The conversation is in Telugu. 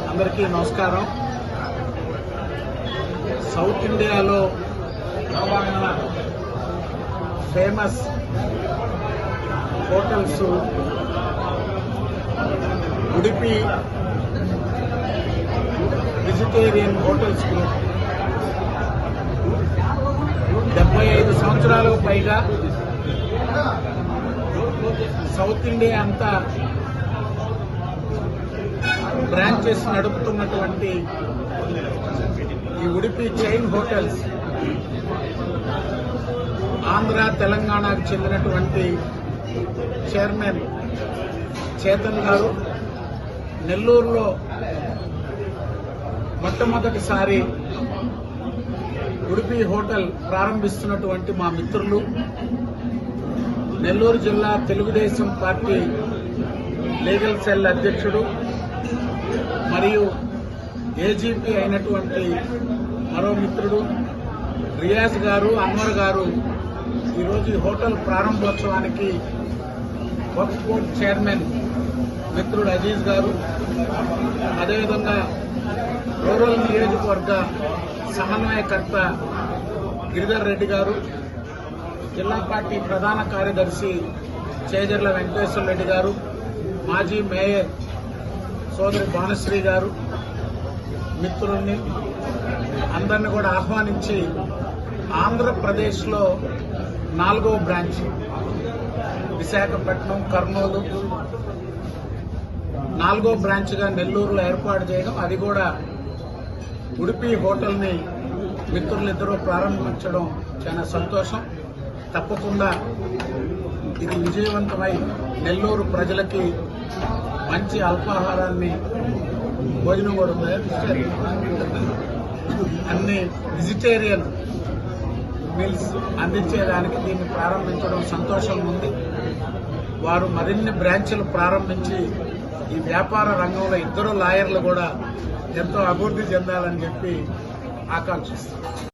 అందరికీ నమస్కారం. సౌత్ ఇండియాలో famous hotels Udupi vegetarian hotels group 75 సంవత్సరాలకు పైగా సౌత్ ఇండియా అంతా బ్రాంచెస్ నడుపుతున్నటువంటి ఈ ఉడిపి చైన్ హోటల్స్ ఆంధ్ర తెలంగాణకు చెందినటువంటి చైర్మన్ చేతన్ గారు నెల్లూరులో మొట్టమొదటిసారి ఉడిపి హోటల్ ప్రారంభిస్తున్నటువంటి మా మిత్రులు నెల్లూరు జిల్లా తెలుగుదేశం పార్టీ లీగల్ సెల్ అధ్యక్షుడు మరియు ఏజీపీ అయినటువంటి మరో మిత్రుడు రియాజ్ గారు, అన్వర్ గారు ఈరోజు ఈ హోటల్ ప్రారంభోత్సవానికి వక్ఫ్ బోర్డ్ చైర్మన్ మిత్రుడు అజీజ్ గారు, అదేవిధంగా రూరల్ నియోజకవర్గ సమన్వయకర్త గిరిధర్ రెడ్డి గారు, జిల్లా పార్టీ ప్రధాన కార్యదర్శి చేజర్ల వెంకటేశ్వర రెడ్డి గారు, మాజీ మేయర్ సోదరి భానుశ్రీ గారు, మిత్రుల్ని అందరినీ కూడా ఆహ్వానించి ఆంధ్రప్రదేశ్లో 4వ బ్రాంచ్ విశాఖపట్నం, కర్నూలు 4వ బ్రాంచ్గా నెల్లూరులో ఏర్పాటు చేయడం, అది కూడా ఉడిపి హోటల్ని మిత్రులిద్దరూ ప్రారంభించడం చాలా సంతోషం. తప్పకుండా ఇది విజయవంతమై నెల్లూరు ప్రజలకి మంచి అల్పాహారాన్ని, భోజనం కూడా అన్ని వెజిటేరియన్ మీల్స్ అందించేదానికి దీన్ని ప్రారంభించడం సంతోషంగా ఉంది. వారు మరిన్ని బ్రాంచ్లు ప్రారంభించి ఈ వ్యాపార రంగంలో ఇద్దరు లాయర్లు కూడా ఎంతో అభివృద్ధి చెందాలని చెప్పి ఆకాంక్షిస్తారు.